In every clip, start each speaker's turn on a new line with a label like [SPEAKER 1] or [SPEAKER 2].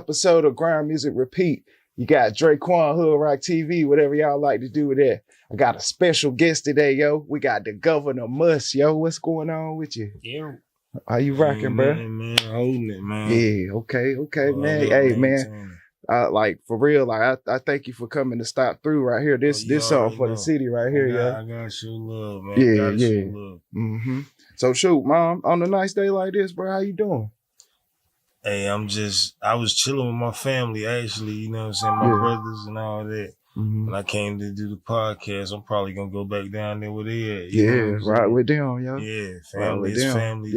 [SPEAKER 1] episode of Grind Music Repeat. You got Draquan, Hood Rock TV, whatever y'all like to do with that. I got a special guest today, yo. We got the Ananamuss, yo. What's going on with you?
[SPEAKER 2] Yeah.
[SPEAKER 1] How you rocking, bro?
[SPEAKER 2] Man, holding it, man.
[SPEAKER 1] Yeah, okay, man. Hey, man. Like for real, like I thank you for coming to stop through right here. This song for the city right here,
[SPEAKER 2] yeah. I got your love, man.
[SPEAKER 1] Yeah.
[SPEAKER 2] Love.
[SPEAKER 1] Mm-hmm. So shoot, Mom, on a nice day like this, bro, how you doing?
[SPEAKER 2] Hey, I was chilling with my family, actually, you know what I'm saying? My brothers and all that.
[SPEAKER 1] Mm-hmm.
[SPEAKER 2] When I came to do the podcast, I'm probably gonna go back down there where they at.
[SPEAKER 1] Right with them, yo.
[SPEAKER 2] Yeah, family is family.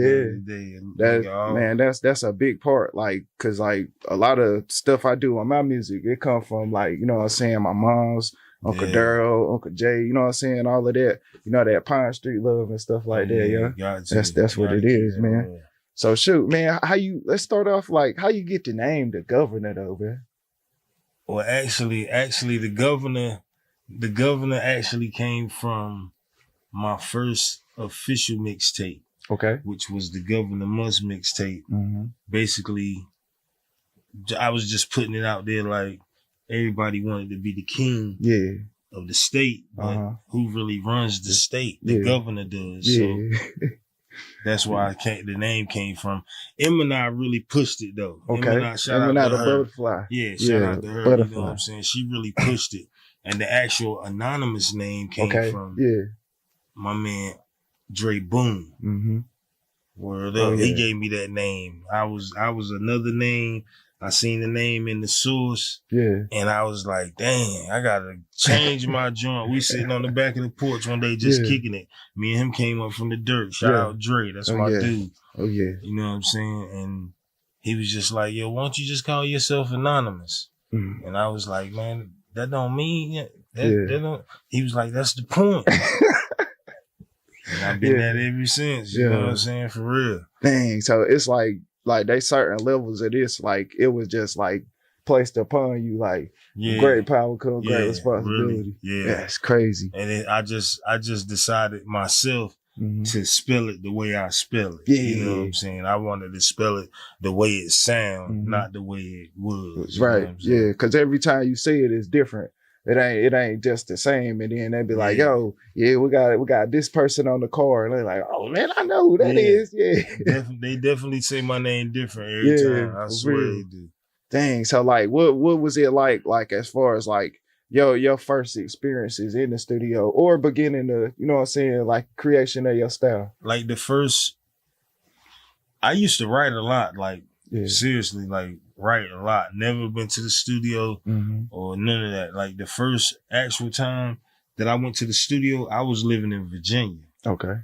[SPEAKER 1] That's a big part. Like, cause like a lot of stuff I do on my music, it come from like, you know what I'm saying, my mom's, Uncle Daryl, Uncle Jay, you know what I'm saying, all of that, you know, that Pine Street love and stuff like that, yeah. That's what it is, man. Yeah. So shoot, man, let's start off like how you get the name the Governor though, man?
[SPEAKER 2] Well, actually, the governor actually came from my first official mixtape.
[SPEAKER 1] Okay.
[SPEAKER 2] Which was the Ananamuss mixtape.
[SPEAKER 1] Mm-hmm.
[SPEAKER 2] Basically, I was just putting it out there like everybody wanted to be the king of the state, but who really runs the state? The governor does.
[SPEAKER 1] Yeah.
[SPEAKER 2] So that's why the name came from. Eminem really pushed it though.
[SPEAKER 1] Okay.
[SPEAKER 2] Shout out to her.
[SPEAKER 1] Butterfly.
[SPEAKER 2] Yeah, shout out to her. Butterfly. You know what I'm saying? She really pushed it. And the actual Anonymous name came from my man Dre Boone.
[SPEAKER 1] Mm-hmm.
[SPEAKER 2] Word up. He gave me that name. I was another name. I seen the name in the source.
[SPEAKER 1] Yeah.
[SPEAKER 2] And I was like, dang, I gotta change my joint. We sitting on the back of the porch one day just kicking it. Me and him came up from the dirt. Shout out Dre. That's my dude.
[SPEAKER 1] Oh yeah.
[SPEAKER 2] You know what I'm saying? And he was just like, yo, why don't you just call yourself Anonymous?
[SPEAKER 1] Mm.
[SPEAKER 2] And I was like, man, that don't mean that don't. He was like, that's the point. And I've been that ever since. You know what I'm saying? For real.
[SPEAKER 1] Dang. So it's like they certain levels of this, like it was just like placed upon you, like great power comes great responsibility.
[SPEAKER 2] Really.
[SPEAKER 1] Yeah, it's crazy.
[SPEAKER 2] And then I just decided myself to spell it the way I spell it.
[SPEAKER 1] Yeah.
[SPEAKER 2] You know what I'm saying? I wanted to spell it the way it sound, not the way it was.
[SPEAKER 1] Right. Yeah. Because every time you say it, it's different. It ain't just the same. And then they be like, yo, we got this person on the car. And they're like, oh man, I know who that is. Yeah.
[SPEAKER 2] They definitely say my name different every time. I swear they do.
[SPEAKER 1] Dang. So like what was it like as far as like your first experiences in the studio or beginning to, you know what I'm saying, like creation of your style?
[SPEAKER 2] Like I used to write a lot, like seriously, like write a lot. Never been to the studio or none of that. Like the first actual time that I went to the studio, I was living in Virginia.
[SPEAKER 1] Okay.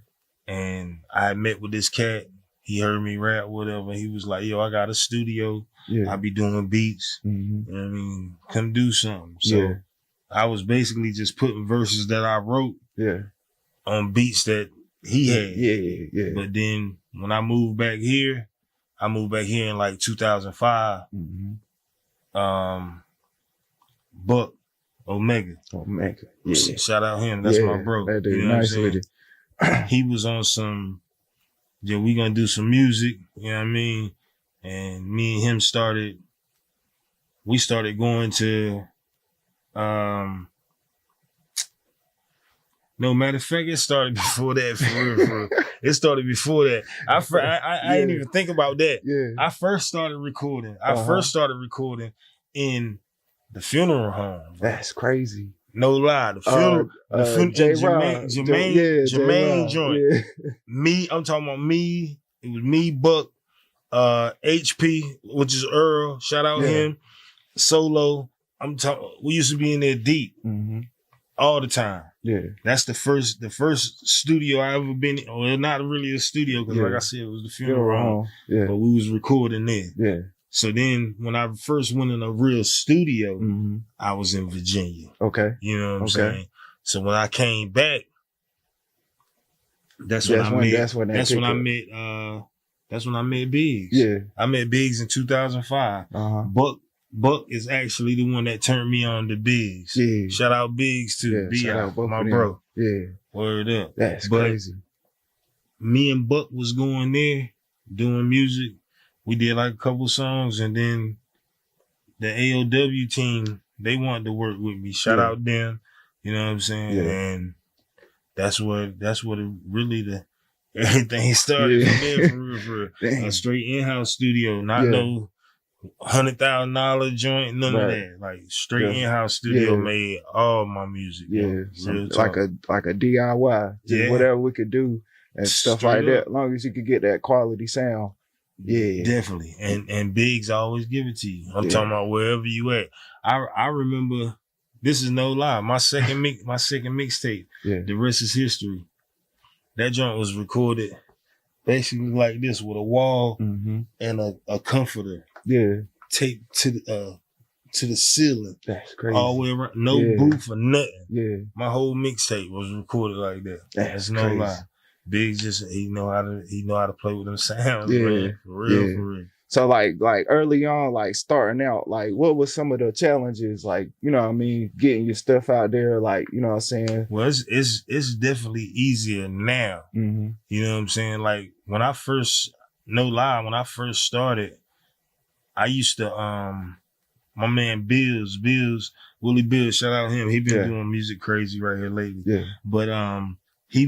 [SPEAKER 2] And I had met with this cat. He heard me rap, whatever. He was like, yo, I got a studio. Yeah. I be doing beats. You know what I mean? Come do something. So I was basically just putting verses that I wrote on beats that he had.
[SPEAKER 1] Yeah.
[SPEAKER 2] But then when I moved back here in like 2005. Buck Omega.
[SPEAKER 1] Yeah.
[SPEAKER 2] Shout out him. That's my bro.
[SPEAKER 1] That dude,
[SPEAKER 2] you know
[SPEAKER 1] nice lady.
[SPEAKER 2] He was on some, we gonna do some music, you know what I mean? And me and him started going to, no, matter of fact, it started before that, for real. It started before that. I didn't even think about that.
[SPEAKER 1] Yeah.
[SPEAKER 2] I first started recording. In the funeral home.
[SPEAKER 1] That's crazy.
[SPEAKER 2] No lie. The funeral, Jermaine joint.
[SPEAKER 1] Yeah.
[SPEAKER 2] Me, I'm talking about me. It was me, Buck, HP, which is Earl. Shout out him. Solo. We used to be in there deep all the time.
[SPEAKER 1] Yeah.
[SPEAKER 2] That's the first studio I ever been in. Well, not really a studio, because like I said, it was the funeral home. Yeah. But we was recording there.
[SPEAKER 1] Yeah.
[SPEAKER 2] So then when I first went in a real studio, I was in Virginia.
[SPEAKER 1] Okay.
[SPEAKER 2] You know what I'm saying? So when I came back, that's when I met Biggs.
[SPEAKER 1] Yeah.
[SPEAKER 2] I met Biggs in 2005. Buck is actually the one that turned me on to Biggs. Yeah. Shout out Biggs too.
[SPEAKER 1] Shout out
[SPEAKER 2] my bro.
[SPEAKER 1] Yeah.
[SPEAKER 2] Word up.
[SPEAKER 1] That's crazy.
[SPEAKER 2] Me and Buck was going there doing music. We did like a couple songs, and then the AOW team, they wanted to work with me. Shout out them. You know what I'm saying?
[SPEAKER 1] Yeah.
[SPEAKER 2] And that's what it really everything started from there for a straight in-house studio, not no $100,000 joint, none of that. Like straight in-house studio made all my music.
[SPEAKER 1] Yeah, like a DIY, just whatever we could do and stuff like that. As long as you could get that quality sound. Yeah,
[SPEAKER 2] definitely. And Biggs always give it to you. I'm talking about wherever you at. I remember, this is no lie, my second mixtape, The Rest Is History. That joint was recorded basically like this, with a wall and a comforter. Yeah, taped to the ceiling.
[SPEAKER 1] That's crazy.
[SPEAKER 2] All the way around, no booth or nothing. Yeah, my whole mixtape was recorded like that. That's no lie. Big, just he know how to play with them sounds. Man. For real.
[SPEAKER 1] So like early on, like starting out, like what was some of the challenges? Like, you know what I mean, getting your stuff out there, like, you know what I'm saying?
[SPEAKER 2] Well, it's definitely easier now. You know what I'm saying? Like when I first started, I used to my man Willie Bills, shout out him. He been doing music crazy right here lately. Yeah. But he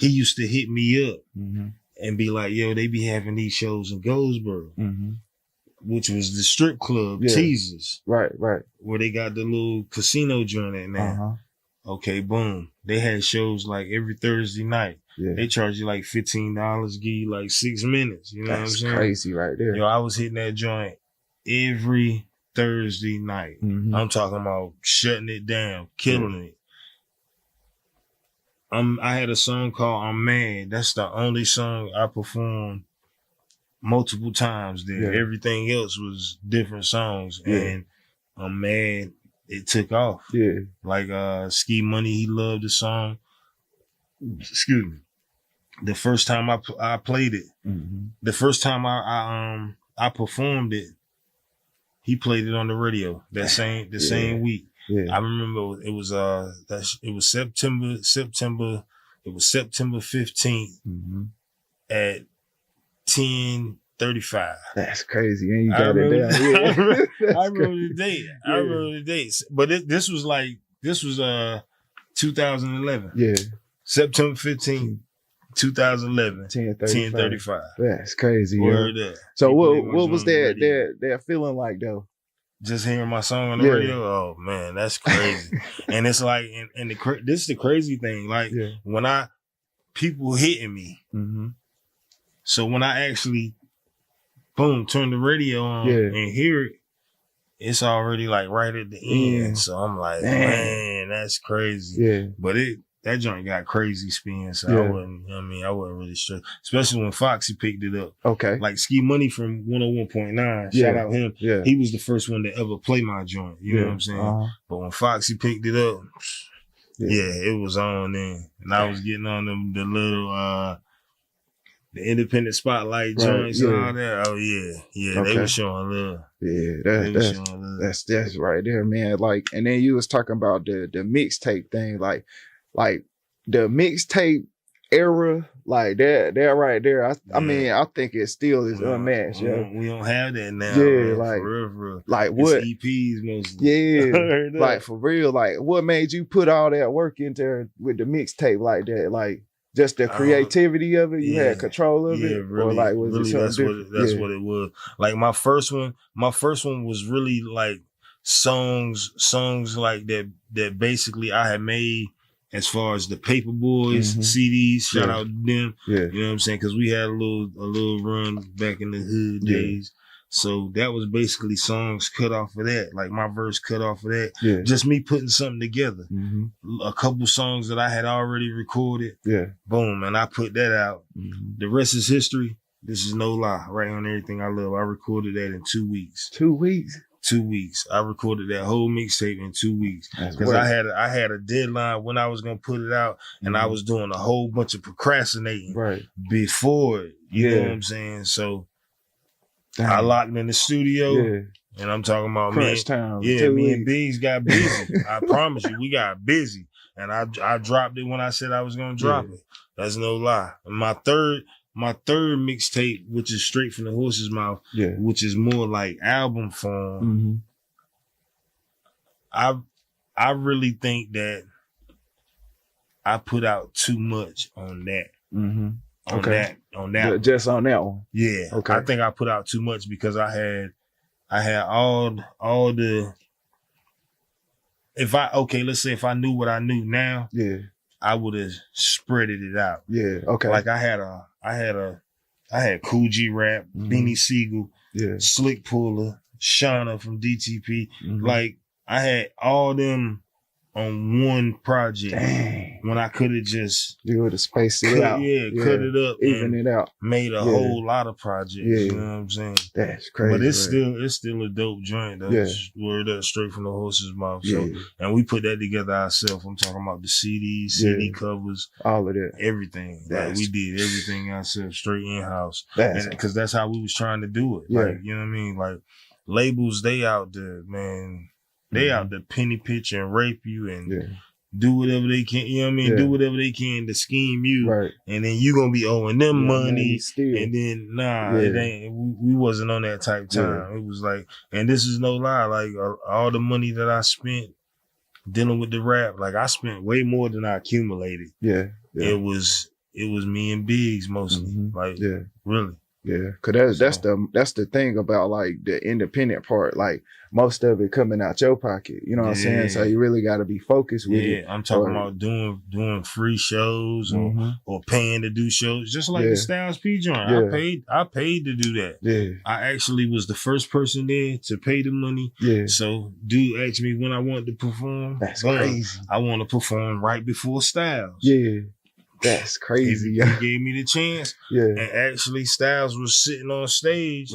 [SPEAKER 2] used to hit me up and be like, yo, they be having these shows in Goldsboro, which was the strip club, Teasers.
[SPEAKER 1] Right.
[SPEAKER 2] Where they got the little casino joint at now. Okay, boom. They had shows like every Thursday night. Yeah. They charge you like $15, give you like 6 minutes. You know what I'm saying?
[SPEAKER 1] That's crazy right there.
[SPEAKER 2] Yo, I was hitting that joint every Thursday night. I'm talking about shutting it down, killing it. I had a song called I'm Mad. That's the only song I performed multiple times there. Yeah. Everything else was different songs. Yeah. And I'm Mad, it took off. Yeah. Like Ski Money, he loved the song. Excuse me. The first time I played it, the first time I performed it, he played it on the radio the same week. Yeah. I remember it was September 15th at 10:35.
[SPEAKER 1] That's crazy. And you got it down. Yeah.
[SPEAKER 2] I remember the date. Yeah. I remember the dates. But this was 2011. Yeah. September 15th, 2011. 10:35.
[SPEAKER 1] That's crazy. Yeah. So what was that feeling like though?
[SPEAKER 2] Just hearing my song on the radio, oh man, that's crazy. And it's like, and this is the crazy thing. Like when people hitting me. So when I actually, boom, turn the radio on and hear it, it's already like right at the end. So I'm like, man, that's crazy. Yeah. But that joint got crazy spin, so I wasn't really stressed. Especially when Foxy picked it up. Okay. Like Ski Money from 101.9, shout out him. Yeah. He was the first one to ever play my joint. You know what I'm saying? But when Foxy picked it up, it was on then. And I was getting on the little the independent spotlight joints and all that. Oh yeah. They were showing love.
[SPEAKER 1] Yeah, that's right there, man. Like, and then you was talking about the mixtape thing, like the mixtape era, like that right there. I mean, I think it still is unmatched.
[SPEAKER 2] We don't have that now.
[SPEAKER 1] Yeah,
[SPEAKER 2] man,
[SPEAKER 1] like
[SPEAKER 2] for real.
[SPEAKER 1] Like what?
[SPEAKER 2] It's EPs mostly.
[SPEAKER 1] Yeah, like for real. Like what made you put all that work into with the mixtape like that? Like just the creativity of it. You had control of it,
[SPEAKER 2] really,
[SPEAKER 1] or like was
[SPEAKER 2] really,
[SPEAKER 1] it
[SPEAKER 2] that's what it was. Like my first one was really like songs like that. Basically, I had made. As far as the Paper Boys CDs, shout out to them. Yeah. You know what I'm saying? Because we had a little run back in the hood days. So that was basically songs cut off of that. Like my verse cut off of that. Yeah. Just me putting something together. A couple songs that I had already recorded. Yeah. Boom. And I put that out. The Rest Is History. This is no lie. Right on Everything I Love. I recorded that in 2 weeks.
[SPEAKER 1] 2 weeks?
[SPEAKER 2] 2 weeks. I recorded that whole mixtape in 2 weeks because I had a deadline when I was gonna put it out, and I was doing a whole bunch of procrastinating before it. You know what I'm saying? So I locked in the studio, and I'm talking about
[SPEAKER 1] crunch time.
[SPEAKER 2] Me and B's got busy. I promise you, we got busy, and I dropped it when I said I was gonna drop it. That's no lie. And my third my third mixtape, which is Straight from the Horse's Mouth, which is more like album form. I really think that I put out too much on that. On that
[SPEAKER 1] just on that one.
[SPEAKER 2] Yeah. Okay. I think I put out too much because I had all the, let's say if I knew what I knew now, I would have spreaded it out.
[SPEAKER 1] Yeah. Okay.
[SPEAKER 2] Like I had Cool G Rap, Beanie Siegel, Slick Puller, Shauna from DTP. Like I had all them on one project.
[SPEAKER 1] Dang.
[SPEAKER 2] When I could have just
[SPEAKER 1] spaced it out.
[SPEAKER 2] Cut it up,
[SPEAKER 1] even it out,
[SPEAKER 2] made a whole lot of projects. You know what I'm saying?
[SPEAKER 1] That's crazy.
[SPEAKER 2] But it's still a dope joint though. Word up, Straight from the Horse's Mouth. So, and we put that together ourselves. I'm talking about the CDs, CD covers,
[SPEAKER 1] all of that,
[SPEAKER 2] everything. Like we did everything ourselves, straight in house. Because that's how we was trying to do it. Like, you know what I mean? Like labels, they out there, man. They out there penny pinch and rape you and do whatever they can, you know what I mean? Do whatever they can to scheme you. Right. And then you gonna be owing them money. And then it ain't, we wasn't on that type time. It was like, and this is no lie, like all the money that I spent dealing with the rap, like I spent way more than I accumulated. It was me and Biggs mostly. Like really.
[SPEAKER 1] Yeah, cause that's the thing about like the independent part. Like most of it coming out your pocket. You know what I'm saying? So you really got to be focused with it.
[SPEAKER 2] Yeah, I'm talking about doing free shows or paying to do shows, just like the Styles P joint. I paid to do that. Yeah, I actually was the first person there to pay the money. Yeah. So dude asked me when I wanted to perform.
[SPEAKER 1] That's crazy.
[SPEAKER 2] I want to perform right before Styles.
[SPEAKER 1] Yeah. That's crazy.
[SPEAKER 2] He gave me the chance. Yeah. And actually Styles was sitting on stage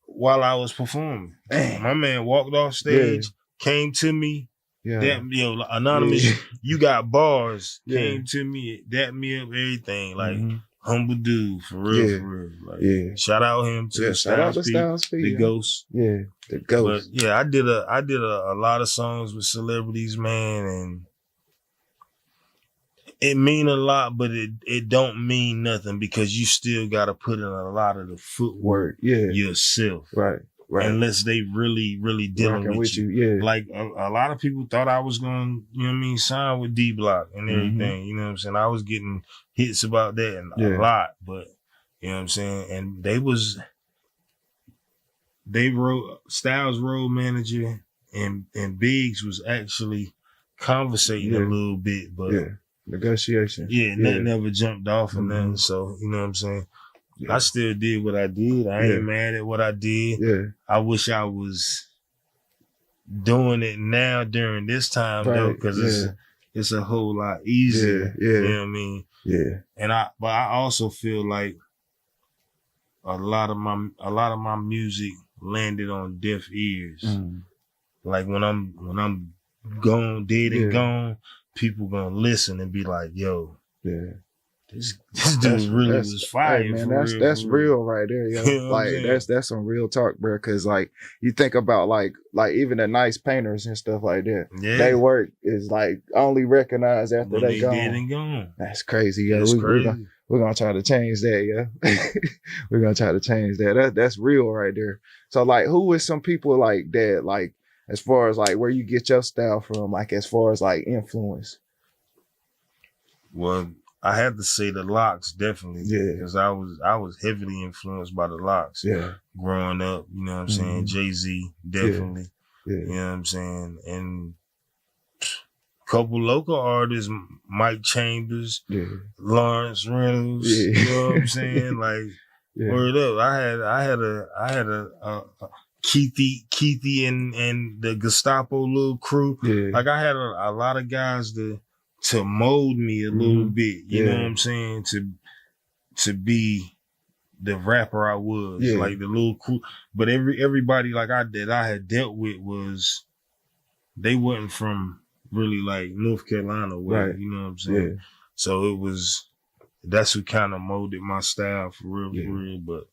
[SPEAKER 2] while I was performing. Damn. My man walked off stage, came to me. Yeah. Anonymous, you got bars. Came to me, dapped me up, everything. Like humble dude, for real. Like shout out him to Styles P, the Ghost. Yeah, the Ghost. But I did a lot of songs with celebrities, man, and it mean a lot, but it don't mean nothing because you still got to put in a lot of the footwork yourself. Right. Unless they really, really dealing with you. Yeah. Like a lot of people thought I was going to, you know what I mean, sign with D Block and everything. You know what I'm saying? I was getting hits about that and a lot, but you know what I'm saying? And Styles road manager and Biggs was actually conversating a little bit, but
[SPEAKER 1] negotiation.
[SPEAKER 2] Nothing ever jumped off and nothing. So, you know what I'm saying? Yeah. I still did what I did. I ain't mad at what I did. Yeah. I wish I was doing it now during this time though, because it's a whole lot easier. You know what I mean? Yeah. But I also feel like a lot of my music landed on deaf ears. Like when I'm gone, dead and gone, people gonna listen and be like, yo, this dude really was fire.
[SPEAKER 1] Hey, man, that's real right there, yo. You know like that's some real talk, bro. Cause like you think about like even the nice painters and stuff like that. Yeah. They work is like only recognized after they gone.
[SPEAKER 2] Dead and gone.
[SPEAKER 1] That's crazy, yo. We're gonna try to change that, yo. We're gonna try to change that. That's real right there. So like who is some people like that, like as far as like where you get your style from, like as far as like influence?
[SPEAKER 2] Well, I had to say the Locks, definitely. Yeah. Because I was heavily influenced by the Locks. Yeah. Growing up, you know what I'm saying? Jay-Z, definitely. Yeah. You know what I'm saying? And a couple local artists, Mike Chambers, Lawrence Reynolds, you know what I'm saying? Like, word up. I had a Keithy and the Gestapo little crew. Yeah. Like I had a lot of guys to mold me a little bit, you know what I'm saying? To be the rapper I was, like the little crew. But everybody like that I had dealt with they wasn't from really like North Carolina way, you know what I'm saying? Yeah. So that's what kind of molded my style for real. But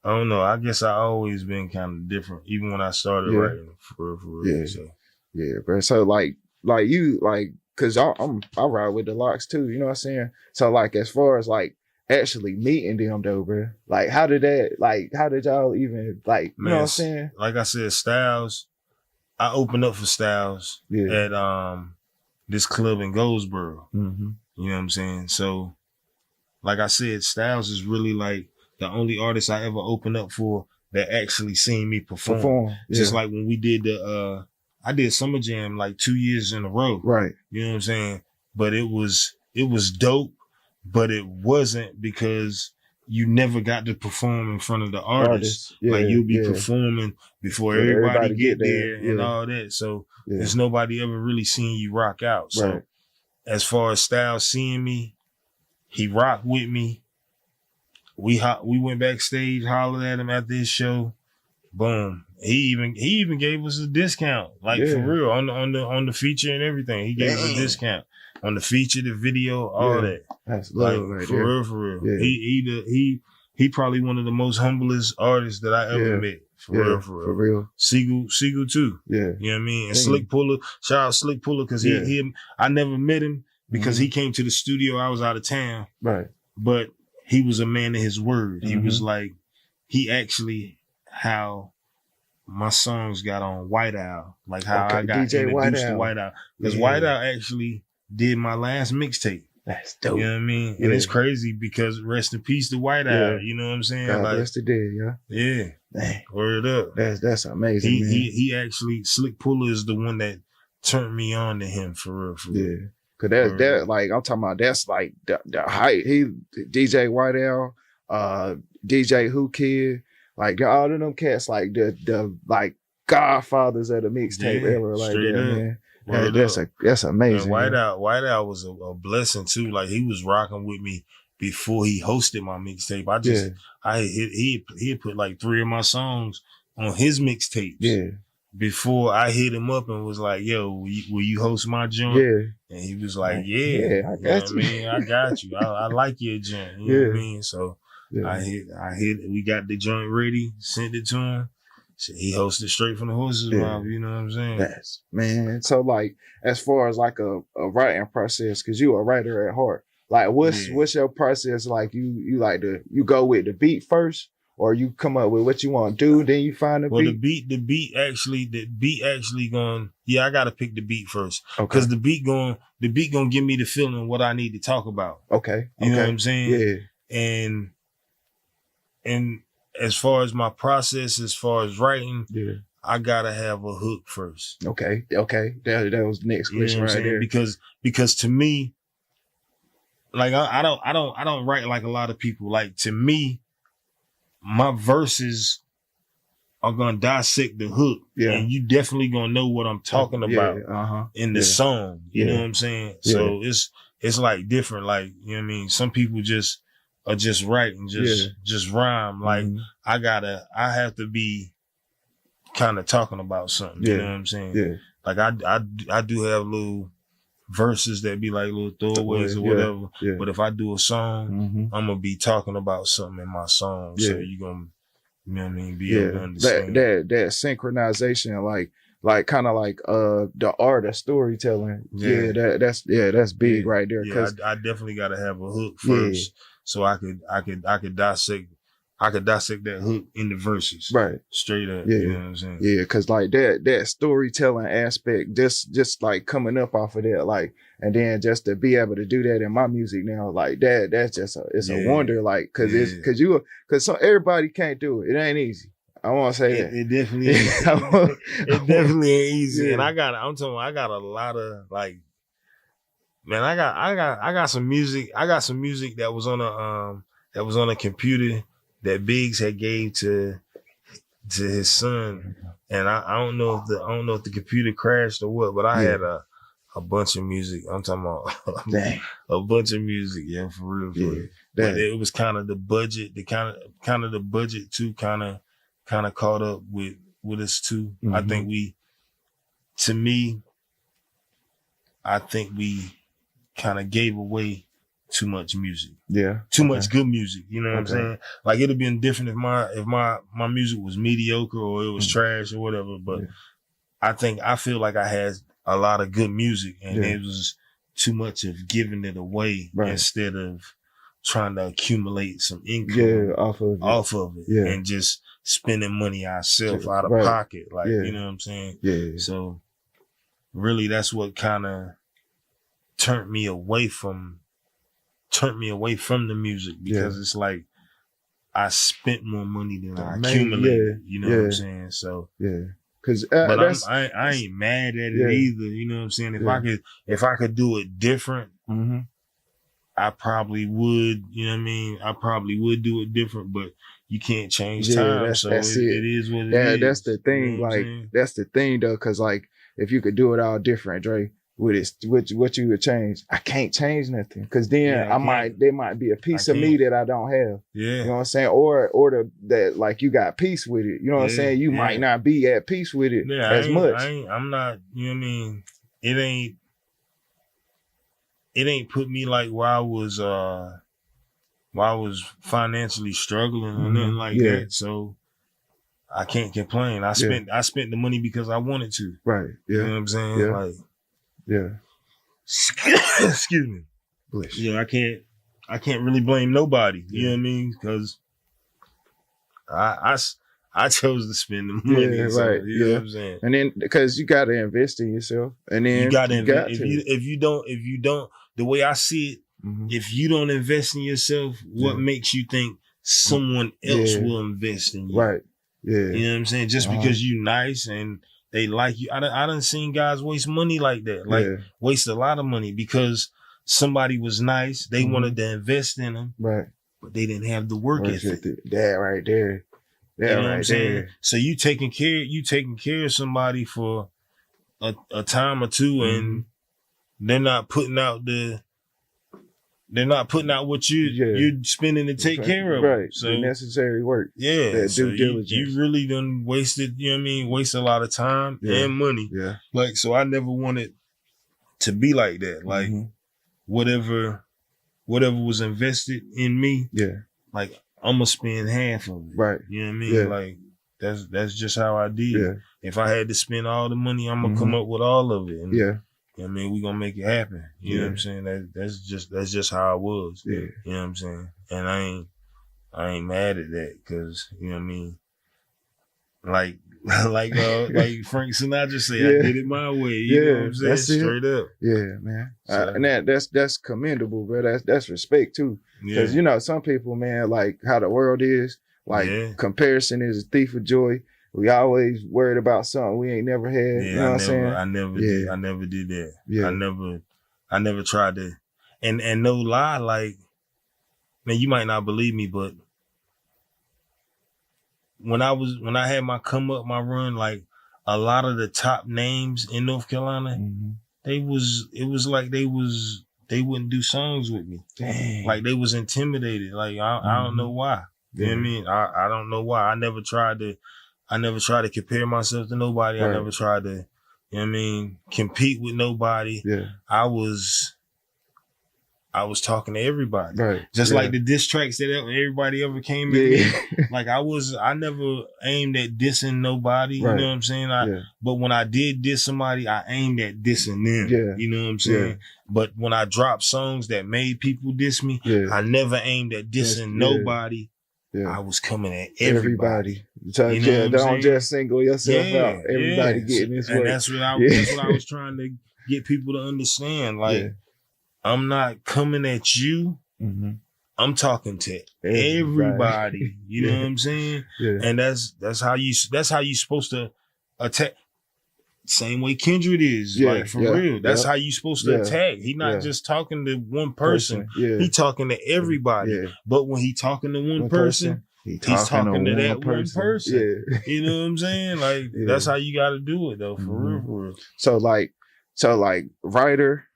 [SPEAKER 2] I don't know. I guess I always been kind of different, even when I started writing for real.
[SPEAKER 1] Yeah. So. Yeah, bro. So like you, like, cause I ride with the Locks too, you know what I'm saying? So like, as far as like actually meeting them though, bro? Like, how did y'all even, like, you know what I'm saying?
[SPEAKER 2] Like I said, Styles, I opened up for Styles at this club in Goldsboro.
[SPEAKER 1] Mm-hmm.
[SPEAKER 2] You know what I'm saying? So, like I said, Styles is really like the only artist I ever opened up for that actually seen me perform. Just like when we did I did Summer Jam like 2 years in a row.
[SPEAKER 1] Right.
[SPEAKER 2] You know what I'm saying? But it was dope, but it wasn't because you never got to perform in front of the artist. Like you'll be performing before everybody get there and all that. So there's nobody ever really seen you rock out. So as far as Styles seeing me, he rocked with me. We went backstage, hollered at him after his show. Boom. He even gave us a discount, like for real, on the feature and everything. He gave us a discount on the feature, the video, all that.
[SPEAKER 1] That's love,
[SPEAKER 2] like for real. Yeah. He probably one of the most humblest artists that I ever met. For real. Siegel too.
[SPEAKER 1] Yeah.
[SPEAKER 2] You know what I mean? And Slick Puller, shout out Slick Puller, because I never met him because he came to the studio. I was out of town.
[SPEAKER 1] Right.
[SPEAKER 2] But he was a man of his word. He was like, he actually, how my songs got on White Owl, like how I got DJ introduced to White Owl. Because White Owl actually did my last mixtape.
[SPEAKER 1] That's dope.
[SPEAKER 2] You know what I mean? And it's crazy because rest in peace to White Owl. You know what I'm saying?
[SPEAKER 1] God bless the dead,
[SPEAKER 2] Yeah. Dang. Word up.
[SPEAKER 1] That's amazing.
[SPEAKER 2] He actually, Slick Puller is the one that turned me on to him for real.
[SPEAKER 1] Yeah. Cause that like I'm talking about, that's like the height. He DJ White Owl, DJ Who Kid, like all of them cats, like the like godfathers of the mixtape era, like that, man. That's amazing.
[SPEAKER 2] And White Owl was a blessing too. Like he was rocking with me before he hosted my mixtape. He put like 3 of my songs on his mixtapes. Yeah. Before I hit him up and was like, yo, will you host my joint? Yeah. And he was like, I got you. I mean, I got you. I like your joint. You know what I mean? So I hit, we got the joint ready, sent it to him. So he hosted straight from the horse's mouth. You know what I'm saying?
[SPEAKER 1] So like, as far as like a writing process, cause you a writer at heart, like what's your process like? You like you go with the beat first, or you come up with what you want to do, then you find the beat?
[SPEAKER 2] The beat actually going, I got to pick the beat first. Okay. Cause the beat going to give me the feeling what I need to talk about.
[SPEAKER 1] Okay.
[SPEAKER 2] You know what I'm saying? Yeah. And as far as my process, as far as writing, I gotta have a hook first.
[SPEAKER 1] Okay. That was the next question right there.
[SPEAKER 2] Because to me, like I don't write like a lot of people. Like to me, my verses are gonna dissect the hook, and you definitely gonna know what I'm talking about in the song. You know what I'm saying? So it's like different. Like, you know what I mean? Some people just are just write and just rhyme. Like I have to be kind of talking about something. You know what I'm saying? Yeah. Like I do have little verses that be like little throwaways or whatever. Yeah. But if I do a song, I'm gonna be talking about something in my song. So you gonna, you know what I mean, be able to understand.
[SPEAKER 1] That synchronization, like kind of like the art of storytelling. That's big right there.
[SPEAKER 2] Yeah, I definitely gotta have a hook first. So I could dissect that hook in the verses. Right. Straight up. Yeah. You know what I'm saying?
[SPEAKER 1] Yeah, cause like that storytelling aspect, just like coming up off of that, like, and then just to be able to do that in my music now, like that's just a wonder, like, cause everybody can't do it. It ain't easy. I want to say that.
[SPEAKER 2] It definitely ain't. It definitely ain't easy. Yeah. And I got a lot of like, man, I got some music. I got some music that was on a computer that Biggs had gave to his son, and I don't know if the computer crashed or what, but I had a bunch of music. I'm talking about a bunch of music, for real. But it was kind of the budget, the budget too, kind of caught up with us too. Mm-hmm. I think we kind of gave away too much music. Yeah. Too much good music. You know what I'm saying? Like it'd have been different if my music was mediocre or it was trash or whatever. But I feel like I had a lot of good music and it was too much of giving it away instead of trying to accumulate some income
[SPEAKER 1] off of it.
[SPEAKER 2] and just spending money ourselves out of pocket. Like, you know what I'm saying?
[SPEAKER 1] Yeah.
[SPEAKER 2] So really that's what kind of turned me away from the music, because it's like I spent more money than I accumulated. You know what I'm saying? So
[SPEAKER 1] Cause,
[SPEAKER 2] but I ain't mad at it either. You know what I'm saying? If I could do it different, I probably would. You know what I mean? I probably would do it different, but you can't change time. That's it is what it is.
[SPEAKER 1] That's the thing. You know that's the thing though. Cause like, if you could do it all different, Dre, what you would change? I can't change nothing. Cause then there might be a piece of me that I don't have.
[SPEAKER 2] Yeah.
[SPEAKER 1] You know what I'm saying? Or that like you got peace with it. You know what I'm saying? You might not be at peace with it as much.
[SPEAKER 2] I'm not, you know what I mean? It ain't put me like where I was financially struggling or nothing like that. So I can't complain. I spent the money because I wanted to.
[SPEAKER 1] Right. Yeah.
[SPEAKER 2] You know what I'm saying?
[SPEAKER 1] Yeah.
[SPEAKER 2] Like, excuse me.
[SPEAKER 1] Bless.
[SPEAKER 2] You know, I can't really blame nobody. You know what I mean? Because I chose to spend the money.
[SPEAKER 1] Yeah,
[SPEAKER 2] so,
[SPEAKER 1] right.
[SPEAKER 2] You know what I'm saying?
[SPEAKER 1] And then because you got to invest in yourself, and then
[SPEAKER 2] you got to invest. If you don't, the way I see it, if you don't invest in yourself, what makes you think someone else will invest in you?
[SPEAKER 1] Right. Yeah.
[SPEAKER 2] You know what I'm saying? Just because you nice and they like you. I done seen guys waste money like that. Like waste a lot of money because somebody was nice. They wanted to invest in them.
[SPEAKER 1] Right.
[SPEAKER 2] But they didn't have the work ethic.
[SPEAKER 1] That right there. That
[SPEAKER 2] you know
[SPEAKER 1] right
[SPEAKER 2] what I'm saying?
[SPEAKER 1] there.
[SPEAKER 2] So you taking care of somebody for a time or two, and they're not putting out what you're spending to take care of.
[SPEAKER 1] Right.
[SPEAKER 2] So
[SPEAKER 1] the necessary work.
[SPEAKER 2] Yeah.
[SPEAKER 1] That
[SPEAKER 2] so
[SPEAKER 1] due diligence.
[SPEAKER 2] You really done wasted, you know what I mean? Wasted a lot of time and money.
[SPEAKER 1] Yeah.
[SPEAKER 2] Like, so I never wanted to be like that. Like whatever was invested in me. Yeah. Like I'm gonna spend half of it.
[SPEAKER 1] Right.
[SPEAKER 2] You know what I mean?
[SPEAKER 1] Yeah.
[SPEAKER 2] Like that's just how I did.
[SPEAKER 1] Yeah.
[SPEAKER 2] If I had to spend all the money, I'm gonna come up with all of it. And,
[SPEAKER 1] yeah.
[SPEAKER 2] I mean, we gonna make it happen. You know what I'm saying? That's just how I was.
[SPEAKER 1] Yeah.
[SPEAKER 2] You know what I'm saying? And I ain't mad at that, because you know what I mean. Like Frank Sinatra said, I did it my way. You know what I'm saying? Straight up.
[SPEAKER 1] Yeah, man. So, and that's commendable, bro. That's respect too. Because you know, some people, man, like how the world is. Like comparison is a thief of joy. We always worried about something we ain't never had. You know what I'm saying?
[SPEAKER 2] I never did that. Yeah. I never tried to. And no lie, like, man, you might not believe me, but when I had my come up, my run, like a lot of the top names in North Carolina, it was like they wouldn't do songs with me.
[SPEAKER 1] Dang.
[SPEAKER 2] Like they was intimidated. Like I don't know why. You know what I mean? I don't know why. I never tried to compare myself to nobody. Right. I never tried to, you know what I mean, compete with nobody. Yeah. I was talking to everybody. Right. Just like the diss tracks that everybody ever came at me. Like I never aimed at dissing nobody. Right. You know what I'm saying? But when I did diss somebody, I aimed at dissing them. Yeah. You know what I'm saying? Yeah. But when I dropped songs that made people diss me, I never aimed at dissing nobody. Yeah. I was coming at everybody. So, you know
[SPEAKER 1] don't just single yourself out. Everybody getting this work.
[SPEAKER 2] And that's what I was trying to get people to understand. Like, I'm not coming at you. I'm talking to everybody. You know what I'm saying? Yeah. And that's how you supposed to attack. Same way Kendrick is, like for real. That's how you supposed to attack. He not just talking to one person. He talking to everybody. Yeah. But when he talking to one person, he's talking to that one person. Yeah. You know what I'm saying? Like that's how you got to do it though, for real.
[SPEAKER 1] So like writer,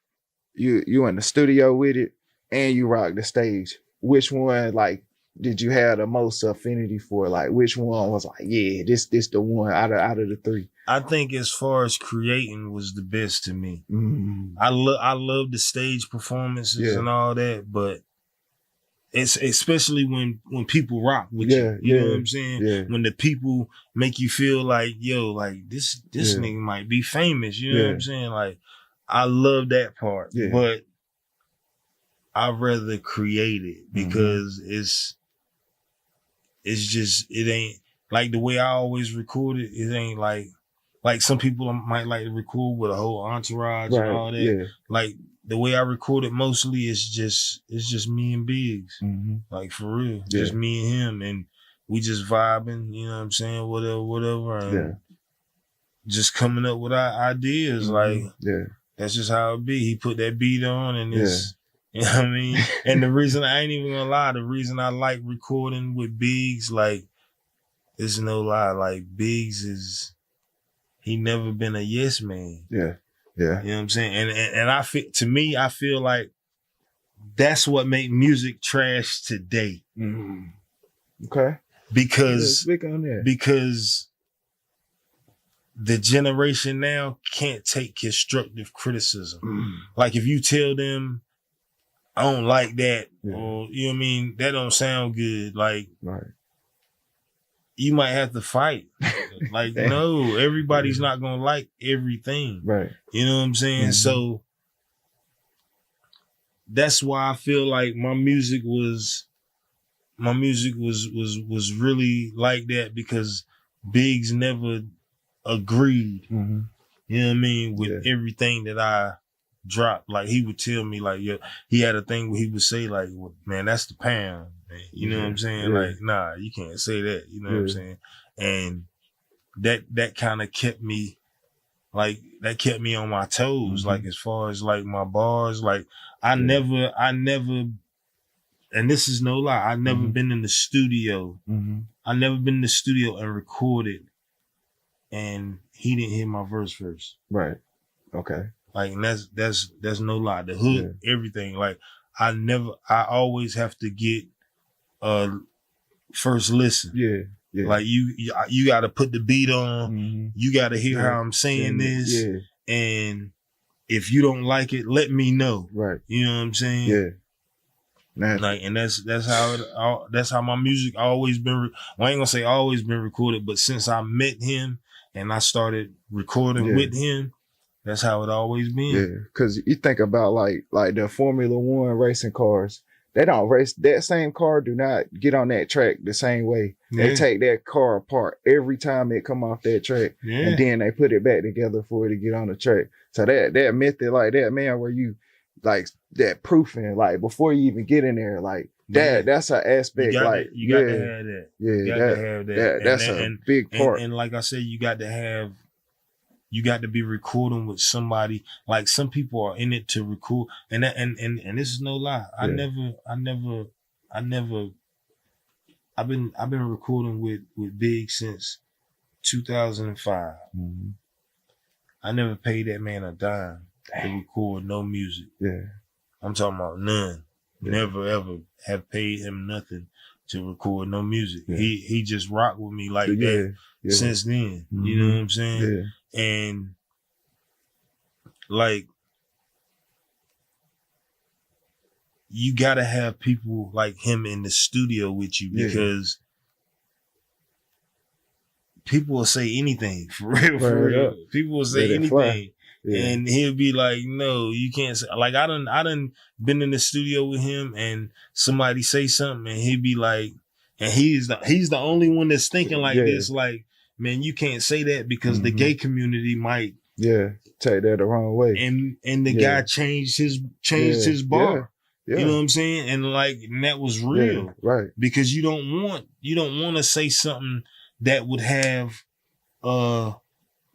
[SPEAKER 1] you in the studio with it, and you rock the stage. Which one like did you have the most affinity for? Like which one was like, this the one out of the three?
[SPEAKER 2] I think as far as creating was the best to me. I love the stage performances and all that, but it's especially when people rock with you. You know what I'm saying? Yeah. When the people make you feel like, yo, like this nigga might be famous. You know what I'm saying? Like I love that part, but I'd rather create it because it's just, it ain't like the way I always record it. It ain't like some people might like to record with a whole entourage and all that. Yeah. Like the way I record it mostly is just me and Biggs. Like for real. Yeah. Just me and him, and we just vibing, you know what I'm saying? Whatever. And just coming up with our ideas. Like that's just how it be. He put that beat on and it's you know what I mean? And the reason I ain't even gonna lie, the reason I like recording with Biggs, like, it's no lie, like Biggs he never been a yes man. Yeah. Yeah. You know what I'm saying? And I feel, to me, I feel like that's what make music trash today.
[SPEAKER 1] Okay.
[SPEAKER 2] Because the generation now can't take constructive criticism. Like if you tell them, I don't like that, or you know what I mean, that don't sound good, like you might have to fight. Like, no, everybody's not gonna like everything. Right. You know what I'm saying? So that's why I feel like my music was really like that, because Biggs never agreed. You know what I mean, with everything that I dropped. Like he would tell me, like, yeah, he had a thing where he would say, like, well, man, that's the pound. Man. You know what I'm saying? Like, nah, you can't say that. You know what I'm saying? And that kind of kept me, like, that kept me on my toes. Like, as far as like my bars, like I never, and this is no lie, I never been in the studio. I never been in the studio and recorded and he didn't hear my verse first. Right. Okay. Like, and that's no lie. The hook, everything. Like, I always have to get first listen. Yeah. Yeah. Like you got to put the beat on. You got to hear how I'm saying this. Yeah. And if you don't like it, let me know. Right. You know what I'm saying? Yeah. Like, and that's how my music always been. Well, I ain't gonna say always been recorded, but since I met him and I started recording with him, that's how it always been. Yeah, because you think about like the Formula One racing cars, they don't race that same car. Do not get on that track the same way. Yeah. They take that car apart every time it come off that track, and then they put it back together for it to get on the track. So that method, like that, man, where you like that proofing, like before you even get in there, like that's an aspect. You got to have that. Yeah, you got to have that. That's a big part. And like I said, you got to be recording with somebody. Like, some people are in it to record, and this is no lie. I've been recording with Big since 2005. I never paid that man a dime to record no music. Yeah, I'm talking about none. Yeah. Never ever have paid him nothing to record no music. Yeah. He just rocked with me like that since then. You know what I'm saying? Yeah. And like, you gotta have people like him in the studio with you, because people will say anything, for real. People will say anything. Yeah. And he'll be like, no, you can't say. Like, I done been in the studio with him and somebody say something and he'd be like, and he's the only one that's thinking like this, like, man, you can't say that because the gay community might take that the wrong way. And the guy changed his bar. Yeah. You know what I'm saying? And like, and that was real. Yeah, right. Because you don't want to say something that would have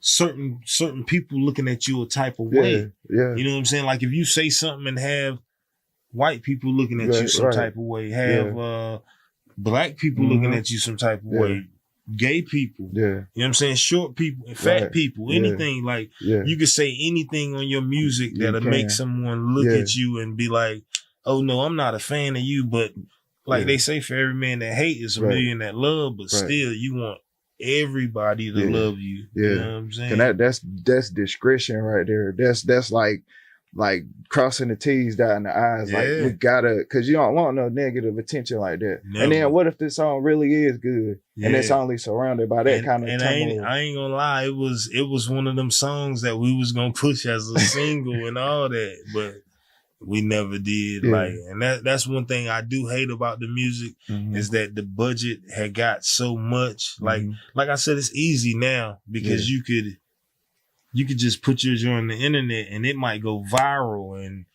[SPEAKER 2] certain people looking at you a type of way. Yeah. You know what I'm saying? Like, if you say something and have white people looking at you some type of way, have black people looking at you some type of way, gay people, you know what I'm saying, short people, fat people, anything, like, you could say anything on your music that'll make someone look at you and be like, oh no, I'm not a fan of you. But like they say, for every man that hate is a million that love, but still you want everybody to love you. You know what I'm saying? And that's discretion right there. That's like crossing the T's, dotting the I's. Like, we gotta, cause you don't want no negative attention like that. Never. And then what if this song really is good and it's only surrounded by that kind of? And I ain't gonna lie, it was one of them songs that we was gonna push as a single and all that, but We never did. Like, and that's one thing I do hate about the music is that the budget had got so much. Like I said, it's easy now because you could just put yours on the internet and it might go viral and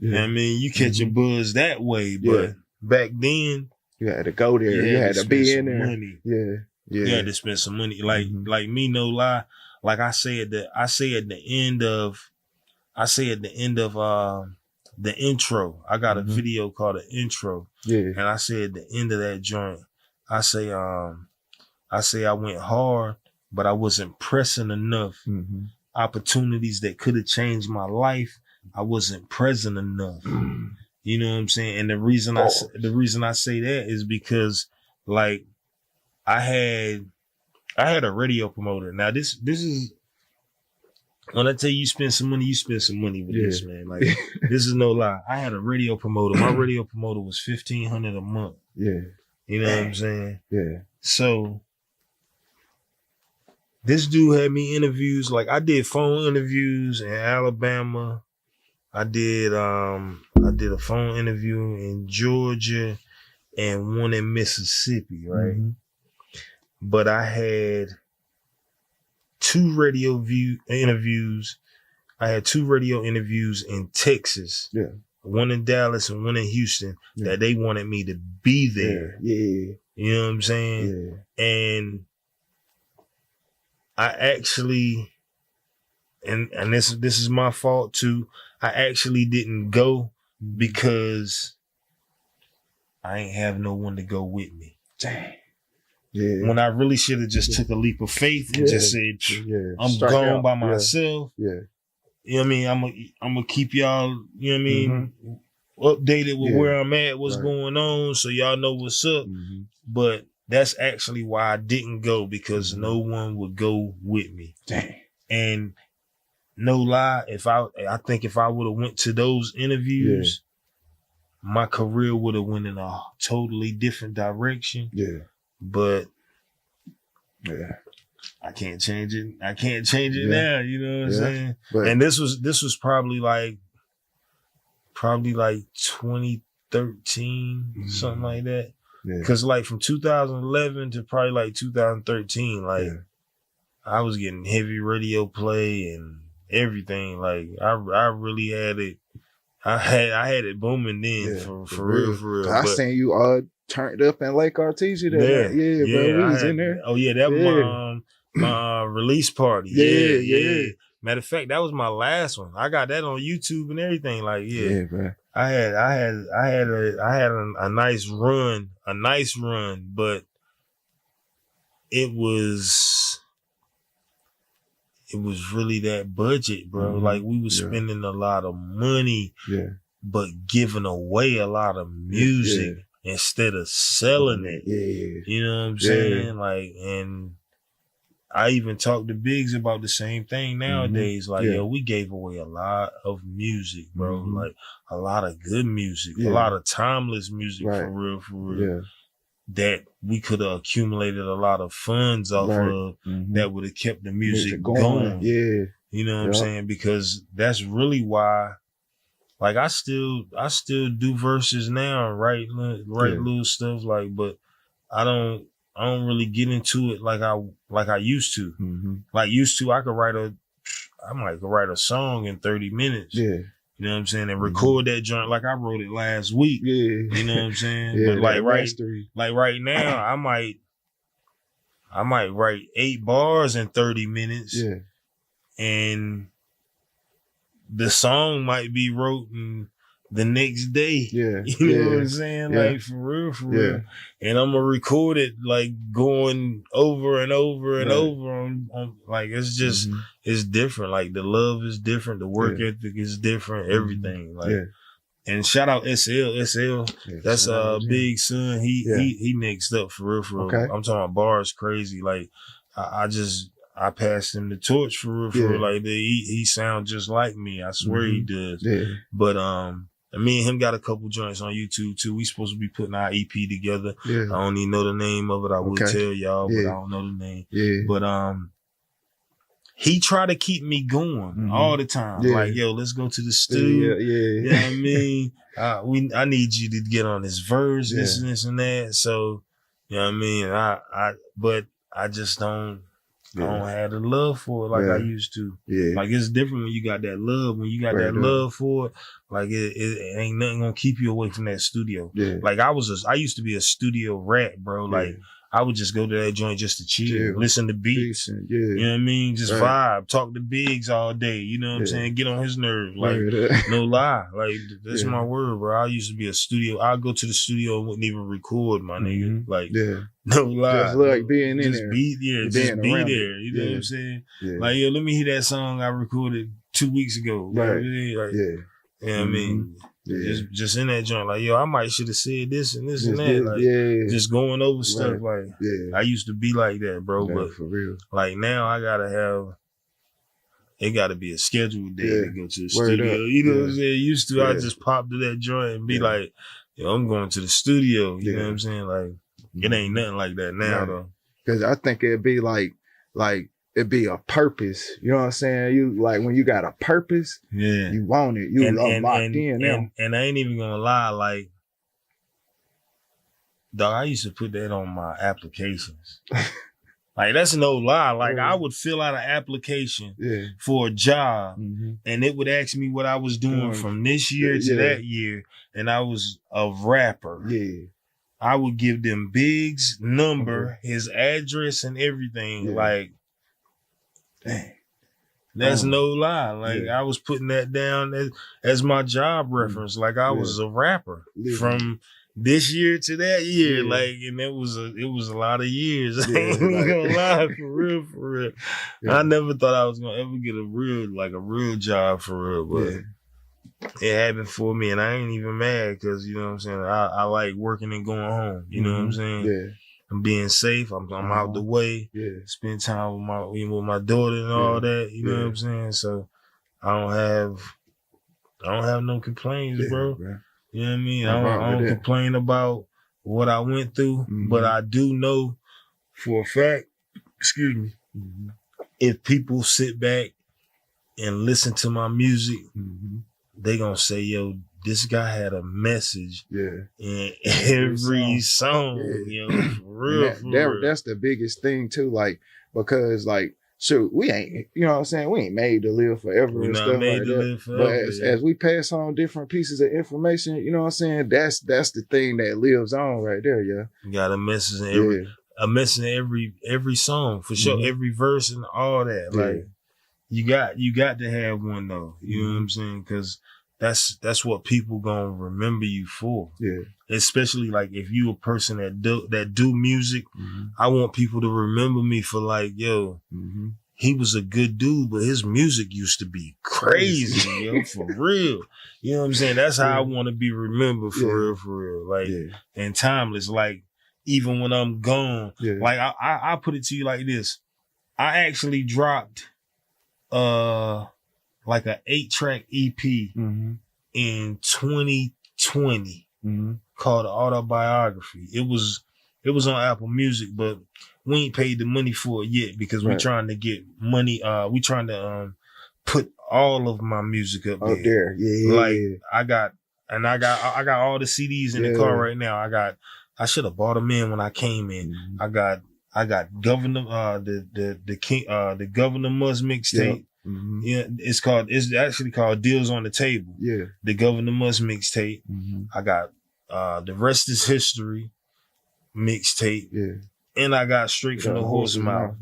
[SPEAKER 2] you know what I mean, you catch a buzz that way. But back then,
[SPEAKER 1] you had to go there. You had to be in there.
[SPEAKER 2] Money.
[SPEAKER 1] Yeah.
[SPEAKER 2] You had to spend some money. Like me, no lie. Like I say at the end of the intro, I got a video called the intro. Yeah. And I say at the end of that joint, I say I went hard, but I wasn't pressing enough. Opportunities that could have changed my life, I wasn't present enough. You know what I'm saying? And the reason I say that is because like I had a radio promoter. Now this is when I tell you spend some money with this, man. Like this is no lie. I had a radio promoter. My radio promoter was $1,500 a month. Yeah. You know what I'm saying? Yeah. So this dude had me interviews. Like I did phone interviews in Alabama. I did a phone interview in Georgia and one in Mississippi, right? But I had two radio interviews. I had two radio interviews in Texas. Yeah. One in Dallas and one in Houston that they wanted me to be there. Yeah. You know what I'm saying? Yeah. And I actually, and this is my fault too. I actually didn't go because I ain't have no one to go with me. Dang. Yeah. When I really should have just took a leap of faith and just said, I'm going by myself. Yeah. You know what I mean? I'm gonna keep y'all, you know what I mean, updated with where I'm at, what's going on, so y'all know what's up. But that's actually why I didn't go, because no one would go with me. Dang. And no lie, I think if I would have went to those interviews, my career would have went in a totally different direction. Yeah. But I can't change it. I can't change it now. You know what I'm saying? But, and this was probably like 2013, something like that. Because like from 2011 to probably like 2013, like I was getting heavy radio play and everything. Like I really had it. I had it booming then for real.
[SPEAKER 1] I seen you all turned up in Lake Artesia that night. Yeah, bro. We was in there.
[SPEAKER 2] Oh yeah, that was my release party. Yeah. Matter of fact, that was my last one. I got that on YouTube and everything. Like, bro. I had a nice run, but it was really that budget, bro. Like we was spending a lot of money, but giving away a lot of music instead of selling it. Yeah. You know what I'm saying? Like, and I even talked to Biggs about the same thing nowadays. Like, yo, we gave away a lot of music, bro. Like a lot of good music, a lot of timeless music for real. Yeah. That we could have accumulated a lot of funds off of that would have kept the music going. Yeah. You know what I'm saying? Because that's really why, like, I still do verses now, write little stuff, like, but I don't really get into it like I used to. Like used to, I might write a song in 30 minutes. Yeah. You know what I'm saying? And record that joint like I wrote it last week. Yeah. You know what I'm saying? But like right now, I might write 8 bars in 30 minutes. Yeah. And the song might be written the next day. Yeah. You know what I'm saying? Yeah. Like for real. Yeah. And I'm gonna record it like going over and over and over on like it's just it's different. Like the love is different, the work ethic is different, everything. Like and shout out SL. That's Big Son. He next up for real. Okay. I'm talking about bars crazy. Like I passed him the torch for real. Like he sounds just like me. I swear he does. Yeah. But me and him got a couple joints on YouTube too. We supposed to be putting our EP together. Yeah. I don't even know the name of it. I will tell y'all, but I don't know the name. Yeah. But he tried to keep me going all the time.
[SPEAKER 1] Yeah.
[SPEAKER 2] Like, yo, let's go to the studio. You know what I mean? I need you to get on this verse, this and this and that. So, you know what I mean? But I just don't. I don't have the love for it like I used to. Yeah. Like, it's different when you got that love. When you got that love for it, like it ain't nothing gonna keep you away from that studio. Yeah. Like I used to be a studio rat, bro. Like I would just go to that joint just to chill, listen to beats. You know what I mean? Just vibe, talk to Biggs all day. You know what I'm saying? Get on his nerves. Like, no lie. Like, that's my word, bro. I used to be a studio. I'd go to the studio and wouldn't even record, my nigga. Like, no lie.
[SPEAKER 1] Just like being in there.
[SPEAKER 2] Just be there. You know what I'm saying? Yeah. Like, yo, let me hear that song I recorded 2 weeks ago. Like, like, you know what I mean? Just in that joint, like, yo, I might should have said this and this and that. Like, just going over stuff. Like, I used to be like that, bro. But
[SPEAKER 1] for real.
[SPEAKER 2] Like, now I it gotta be a scheduled day to go to the studio. You know what I'm saying? Used to, I just pop to that joint and be like, yo, I'm going to the studio. You know what I'm saying? Like, it ain't nothing like that now, though.
[SPEAKER 1] Because I think it'd be like it'd be a purpose. You know what I'm saying? You like when you got a purpose, you want it. You locked in now.
[SPEAKER 2] And I ain't even gonna lie, like, dog, I used to put that on my applications. Like, that's no lie. Like, I would fill out an application for a job, and it would ask me what I was doing from this year to that year, and I was a rapper. I would give them Biggs' number, his address, and everything. Like, dang. That's no lie. Like, I was putting that down as my job reference. Like, I was a rapper from this year to that year. Like, and it was a lot of years. I ain't gonna lie, for real. I never thought I was gonna ever get a real job for real, but it happened for me, and I ain't even mad because, you know what I'm saying, I like working and going home. You know what I'm saying? I'm being safe. I'm out the way. Spend time with my daughter and all that. You know what I'm saying? So I don't have no complaints, bro. You know what I mean? I don't complain about what I went through, but I do know for a fact, excuse me, if people sit back and listen to my music, they gonna say, yo, this guy had a message in every song. Yo, for real.
[SPEAKER 1] That's the biggest thing too, like, because like, shoot, we ain't, you know what I'm saying? We ain't made to live forever and stuff like that. But as we pass on different pieces of information, you know what I'm saying? That's the thing that lives on right there, You
[SPEAKER 2] got a message in every song, for sure, every verse and all that. Like, you got to have one though. You know what I'm saying? Because that's what people gonna remember you for. Especially like if you a person that do music, I want people to remember me for like, yo, he was a good dude, but his music used to be crazy, yo, for real. You know what I'm saying? That's how I want to be remembered for real. Like, and timeless. Like, even when I'm gone, like I put it to you like this. I actually dropped like a 8-track EP in 2020 called Autobiography. It was on Apple Music, but we ain't paid the money for it yet because we're trying to get money. We trying to put all of my music up there. I got all the CDs in the car right now. I should have bought them in when I came in. I got Governor the Governor Must mixtape. It's actually called Deals on the Table. The Governor Must mixtape. I got The Rest Is History mixtape. And I got Straight from the Horse Mouth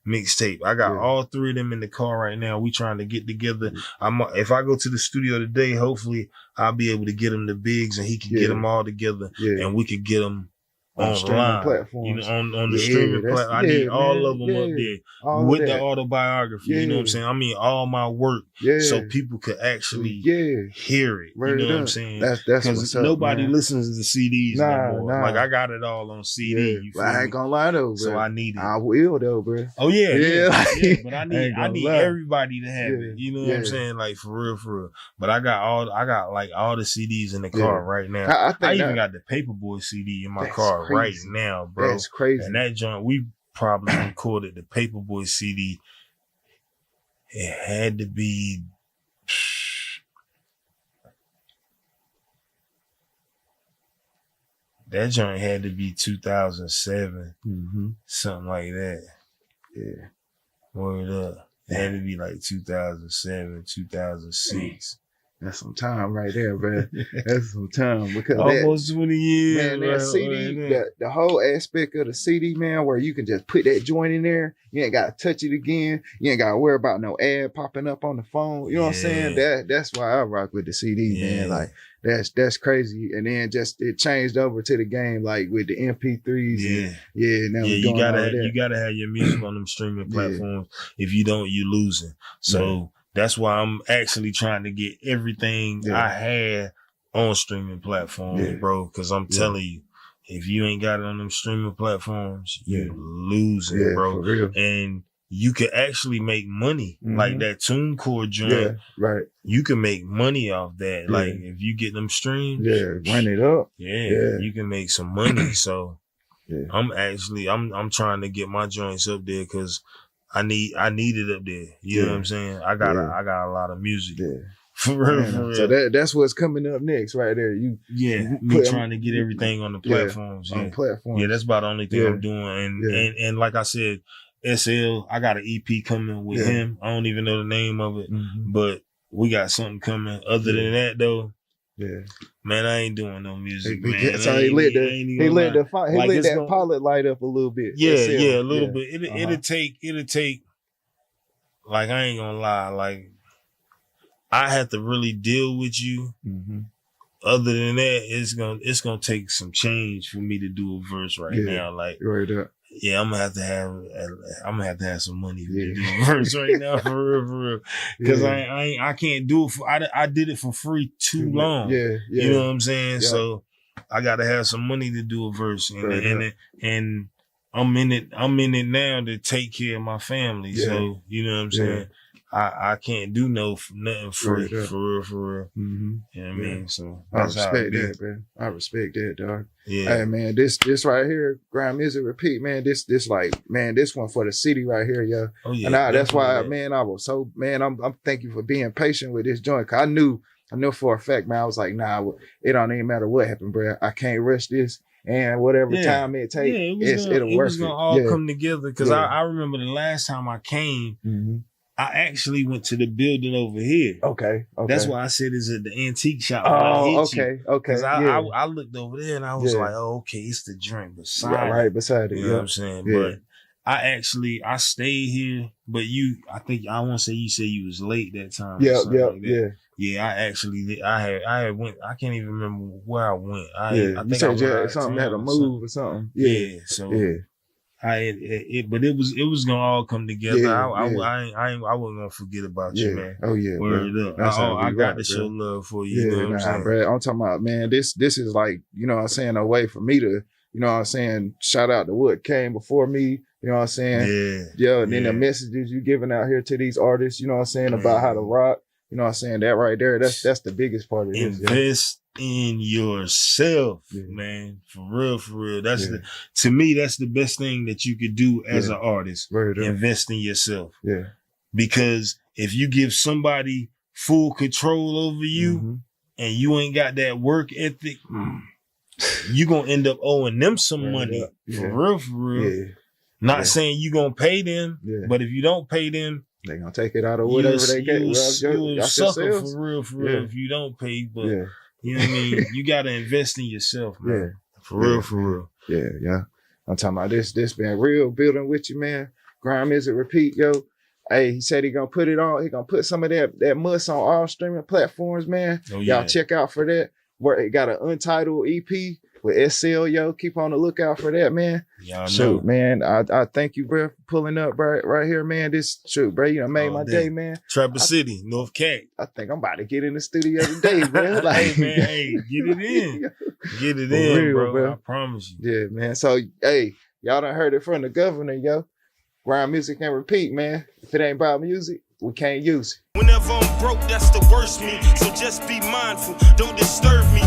[SPEAKER 2] mixtape. I got all three of them in the car right now. We trying to get together. If I go to the studio today, hopefully I'll be able to get him the Biggs and he can get them all together and we could get them online, platforms. You know, on the streaming platform. I need all of them up there with the autobiography. You know what I'm saying? I mean, all my work, so people could actually hear it. You know what I'm saying? That's because nobody listens to the CDs anymore. Like, I got it all on CD.
[SPEAKER 1] I ain't gonna lie though, bro.
[SPEAKER 2] So I need it.
[SPEAKER 1] I will though, bro.
[SPEAKER 2] Oh yeah. But I need everybody to have it. You know what I'm saying? Like, for real. But I got all the CDs in the car right now. I even got the Paperboy CD in my car right now, bro.
[SPEAKER 1] That's crazy.
[SPEAKER 2] And that joint, we probably recorded the Paperboy CD it had to be. That joint had to be 2007, something like that.
[SPEAKER 1] Yeah.
[SPEAKER 2] Word up. It had to be like 2007, 2006.
[SPEAKER 1] That's some time right there, bro. That's some time because
[SPEAKER 2] almost 20 years.
[SPEAKER 1] Man, that CD, the whole aspect of the CD, man, where you can just put that joint in there, you ain't gotta touch it again. You ain't gotta worry about no ad popping up on the phone. You know what I'm saying? That's why I rock with the CD, man. Like that's crazy. And then just it changed over to the game, like with the MP3s. Now
[SPEAKER 2] you gotta have your music on them streaming platforms. If you don't, you losing. So. That's why I'm actually trying to get everything I had on streaming platforms, bro. Because I'm telling you, if you ain't got it on them streaming platforms, you losing, bro.
[SPEAKER 1] For real.
[SPEAKER 2] And you can actually make money. Like that TuneCore joint.
[SPEAKER 1] Right.
[SPEAKER 2] You can make money off that. Like if you get them streams.
[SPEAKER 1] Run it up.
[SPEAKER 2] You can make some money. So I'm trying to get my joints up there because I need it up there. You know what I'm saying? I got a lot of music. For real.
[SPEAKER 1] So that's what's coming up next right there. Me
[SPEAKER 2] trying to get everything on the platforms.
[SPEAKER 1] On platforms.
[SPEAKER 2] Yeah, that's about the only thing I'm doing. And like I said, SL, I got an EP coming with him. I don't even know the name of it, but we got something coming. Other than that though, man, I ain't doing no music, man.
[SPEAKER 1] So he lit that pilot light up a little bit.
[SPEAKER 2] A little bit. It'll take. Like I ain't gonna lie, like I have to really deal with you. Other than that, it's gonna take some change for me to do a verse right now. Like I'm gonna have to have some money to do a verse right now for real. Because I can't do it I did it for free too long. You know what I'm saying? So I gotta have some money to do a verse. And I'm in it now to take care of my family. So you know what I'm saying? I can't do nothing free for real. You know what I mean? So
[SPEAKER 1] I respect that, man. I respect that, dog.
[SPEAKER 2] Yeah.
[SPEAKER 1] Hey man, this right here, Grind Music Repeat, man. This one for the city right here, yo.
[SPEAKER 2] Oh yeah.
[SPEAKER 1] And that's why, man, I was so, man, I'm thank you for being patient with this joint. Cause I knew for a fact, man, I was like, nah, it don't even matter what happened, bro. I can't rush this. And whatever time it takes, it'll work.
[SPEAKER 2] It was gonna all come together. Cause I remember the last time I came, I actually went to the building over here. Okay. That's why I said it's at the antique shop.
[SPEAKER 1] Okay.
[SPEAKER 2] Because I looked over there and I was like, oh, okay, it's the drink beside it.
[SPEAKER 1] Right beside it.
[SPEAKER 2] You know what I'm saying? But I stayed here, but I want to say you said you was late that time. Yeah, I went, I can't even remember where I went. I think
[SPEAKER 1] you said something had to move or something.
[SPEAKER 2] But it was gonna all come together. I wasn't gonna forget about you, man.
[SPEAKER 1] Oh yeah,
[SPEAKER 2] word up. I got to show love for you. You know what I'm saying,
[SPEAKER 1] bro? I'm talking about, man. This is like, you know what I'm saying, a way for me to, you know what I'm saying, shout out to what came before me. You know what I'm saying? And then the messages you giving out here to these artists. You know what I'm saying, about how to rock. You know what I'm saying? That right there, that's the biggest part of this.
[SPEAKER 2] Invest in yourself, man. For real. To me, that's the best thing that you could do as an artist. Invest in yourself. Because if you give somebody full control over you and you ain't got that work ethic, you gonna end up owing them some money. For real. Not saying you gonna pay them, but if you don't pay them,
[SPEAKER 1] they gonna take it out of whatever they get.
[SPEAKER 2] You're a sucker for real. If you don't pay, but you know what I mean? You gotta invest in yourself, man. For real.
[SPEAKER 1] Yeah. I'm talking about this been real building with you, man. Grind Music Repeat, yo. Hey, he said he gonna put it on. He gonna put some of that muss on all streaming platforms, man. Y'all check out for that. Where it got an untitled EP with SL, yo. Keep on the lookout for that, man. Shoot, man. I thank you, bro, for pulling up right here, man. Bro, you done made my day, man.
[SPEAKER 2] Traverse City, North Cat.
[SPEAKER 1] I think I'm about to get in the studio today, man.
[SPEAKER 2] Like, hey, get it in. Get it in, real, bro. I promise you.
[SPEAKER 1] Yeah, man. So, hey, y'all done heard it from the governor, yo. Grind Music and Repeat, man. If it ain't about music, we can't use it.
[SPEAKER 3] Whenever I'm broke, that's the worst me. So just be mindful. Don't disturb me.